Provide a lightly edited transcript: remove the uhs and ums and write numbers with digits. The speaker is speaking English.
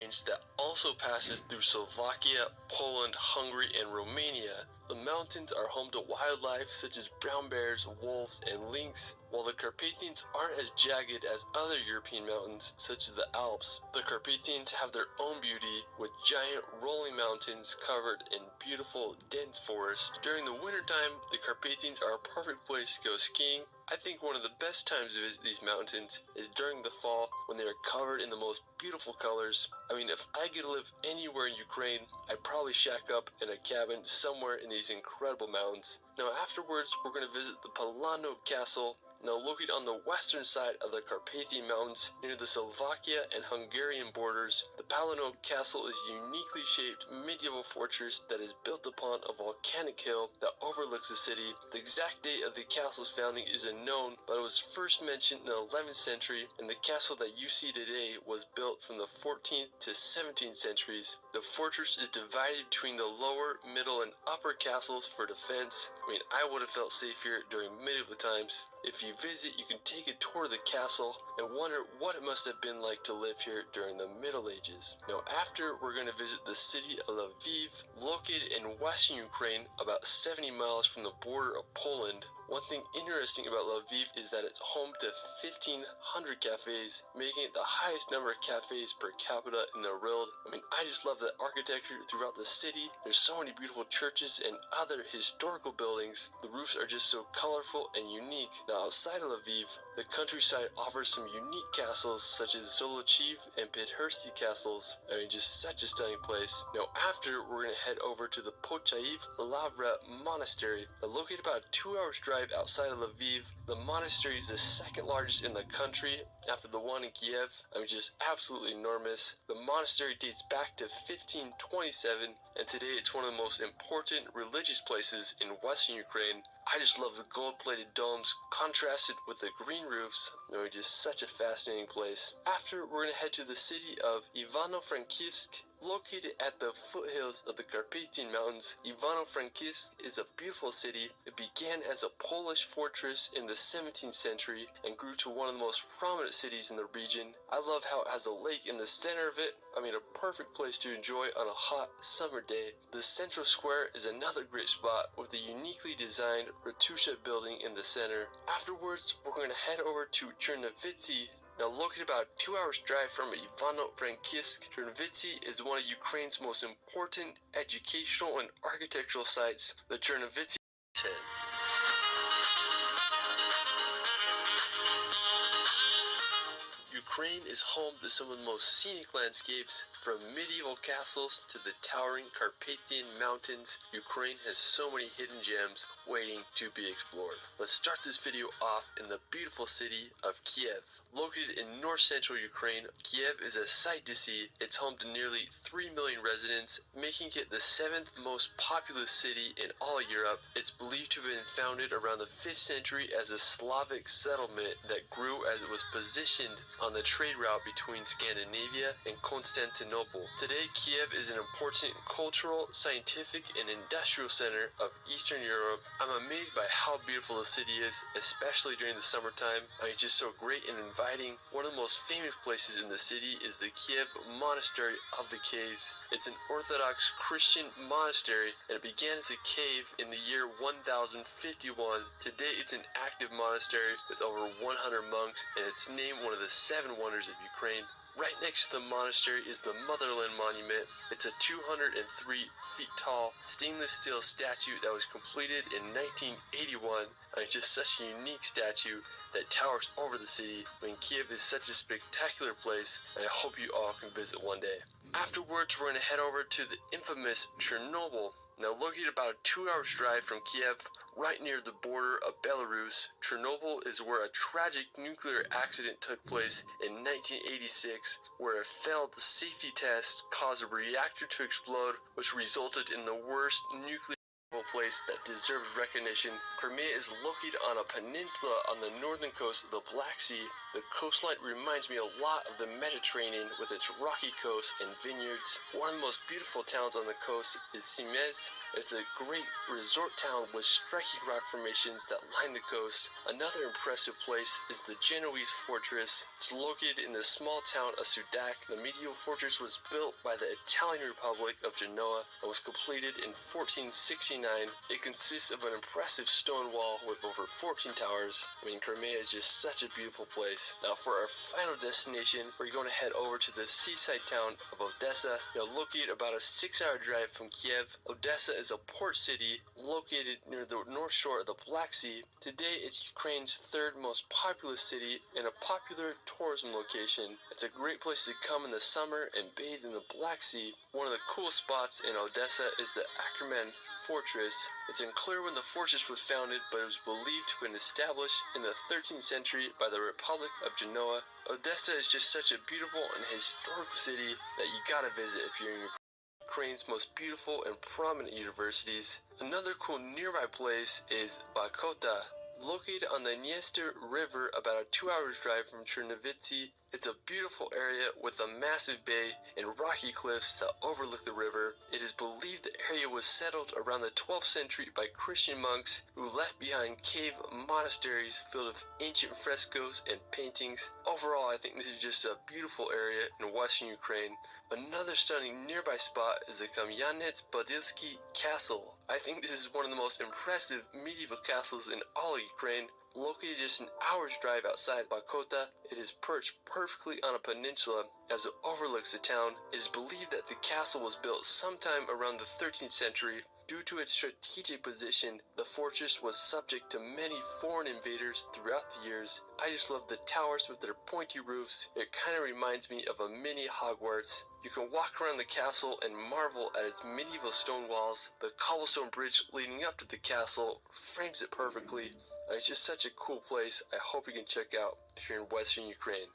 that also passes through Slovakia, Poland, Hungary, and Romania. The mountains are home to wildlife such as brown bears, wolves, and lynx, while the Carpathians aren't as jagged as other European mountains such as the Alps. The Carpathians have their own beauty, with giant rolling mountains covered in beautiful, dense forest. During the wintertime, the Carpathians are a perfect place to go skiing. I think one of the best times to visit these mountains is during the fall when they are covered in the most beautiful colors. I mean, if I could live anywhere in Ukraine, I'd probably shack up in a cabin somewhere in these incredible mountains. Now afterwards, we're going to visit the Palano Castle. Now located on the western side of the Carpathian Mountains near the Slovakia and Hungarian borders, the Palano Castle is a uniquely shaped medieval fortress that is built upon a volcanic hill that overlooks the city. The exact date of the castle's founding is unknown, but it was first mentioned in the 11th century, and the castle that you see today was built from the 14th to 17th centuries. The fortress is divided between the lower, middle, and upper castles for defense. I mean, I would have felt safe here during medieval times. If you visit, you can take a tour of the castle and wonder what it must have been like to live here during the Middle Ages. Now after, we're going to visit the city of Lviv, located in western Ukraine, about 70 miles from the border of Poland. One thing interesting about Lviv is that it's home to 1,500 cafes, making it the highest number of cafes per capita in the world. I mean, I just love the architecture throughout the city. There's so many beautiful churches and other historical buildings. The roofs are just so colorful and unique. Now outside of Lviv, the countryside offers some unique castles such as Zolochiv and Pithursky castles. I mean, just such a stunning place. Now after, we're going to head over to the Pochayiv Lavra Monastery. Now, located about a 2-hour drive outside of Lviv, the monastery is the second largest in the country after the one in Kiev. I mean, just absolutely enormous. The monastery dates back to 1527, and today it's one of the most important religious places in western Ukraine. I just love the gold-plated domes contrasted with the green roofs. You know, just such a fascinating place. After, we're going to head to the city of Ivano-Frankivsk. Located at the foothills of the Carpathian Mountains, Ivano-Frankivsk is a beautiful city. It began as a Polish fortress in the 17th century and grew to one of the most prominent cities in the region. I love how it has a lake in the center of it. I mean, a perfect place to enjoy on a hot summer day. The central square is another great spot with a uniquely designed Ratusha building in the center. Afterwards, we're going to head over to Chernivtsi. Now located about a 2-hour drive from Ivano-Frankivsk, Chernivtsi is one of Ukraine's most important educational and architectural sites. The Chernivtsi Ukraine is home to some of the most scenic landscapes, from medieval castles to the towering Carpathian Mountains. Ukraine has so many hidden gems waiting to be explored. Let's start this video off in the beautiful city of Kiev. Located in north-central Ukraine, Kiev is a sight to see. It's home to nearly 3 million residents, making it the 7th most populous city in all of Europe. It's believed to have been founded around the 5th century as a Slavic settlement that grew as it was positioned on the trade route between Scandinavia and Constantinople. Today, Kiev is an important cultural, scientific, and industrial center of Eastern Europe. I'm amazed by how beautiful the city is, especially during the summertime. It's just so great and inviting. One of the most famous places in the city is the Kiev Monastery of the Caves. It's an Orthodox Christian monastery, and it began as a cave in the year 1051. Today, it's an active monastery with over 100 monks, and it's named one of the 7 wonders of Ukraine. Right next to the monastery is the Motherland Monument. It's a 203 feet tall stainless steel statue that was completed in 1981. It's just such a unique statue that towers over the city. I mean, Kiev is such a spectacular place, and I hope you all can visit one day. Afterwards, we're going to head over to the infamous Chernobyl. Now, located about a 2-hour drive from Kiev, right near the border of Belarus, Chernobyl is where a tragic nuclear accident took place in 1986, where a failed safety test caused a reactor to explode, which resulted in the worst nuclear place that deserves recognition. Crimea is located on a peninsula on the northern coast of the Black Sea. The coastline reminds me a lot of the Mediterranean with its rocky coast and vineyards. One of the most beautiful towns on the coast is Simez. It's a great resort town with striking rock formations that line the coast. Another impressive place is the Genoese fortress. It's located in the small town of Sudak. The medieval fortress was built by the Italian Republic of Genoa and was completed in 1469. It consists of an impressive stone wall with over 14 towers. I mean, Crimea is just such a beautiful place. Now for our final destination, we're going to head over to the seaside town of Odessa. Located about a 6-hour drive from Kiev, Odessa is a port city located near the north shore of the Black Sea. Today, it's Ukraine's third most populous city and a popular tourism location. It's a great place to come in the summer and bathe in the Black Sea. One of the coolest spots in Odessa is the Akerman Fortress. It's unclear when the fortress was founded, but it was believed to have been established in the 13th century by the Republic of Genoa. Odessa is just such a beautiful and historical city that you gotta visit if you're in Ukraine's most beautiful and prominent universities. Another cool nearby place is Bakota. Located on the Dniester River about a 2-hour drive from Chernivtsi, it's a beautiful area with a massive bay and rocky cliffs that overlook the river. It is believed the area was settled around the 12th century by Christian monks who left behind cave monasteries filled with ancient frescoes and paintings. Overall, I think this is just a beautiful area in western Ukraine. Another stunning nearby spot is the Kamyanets-Podilsky Castle. I think this is one of the most impressive medieval castles in all of Ukraine. Located just an hour's drive outside Bakota, it is perched perfectly on a peninsula as it overlooks the town. It is believed that the castle was built sometime around the 13th century. Due to its strategic position, the fortress was subject to many foreign invaders throughout the years. I just love the towers with their pointy roofs. It kind of reminds me of a mini Hogwarts. You can walk around the castle and marvel at its medieval stone walls. The cobblestone bridge leading up to the castle frames it perfectly. It's just such a cool place. I hope you can check out if you're in western Ukraine.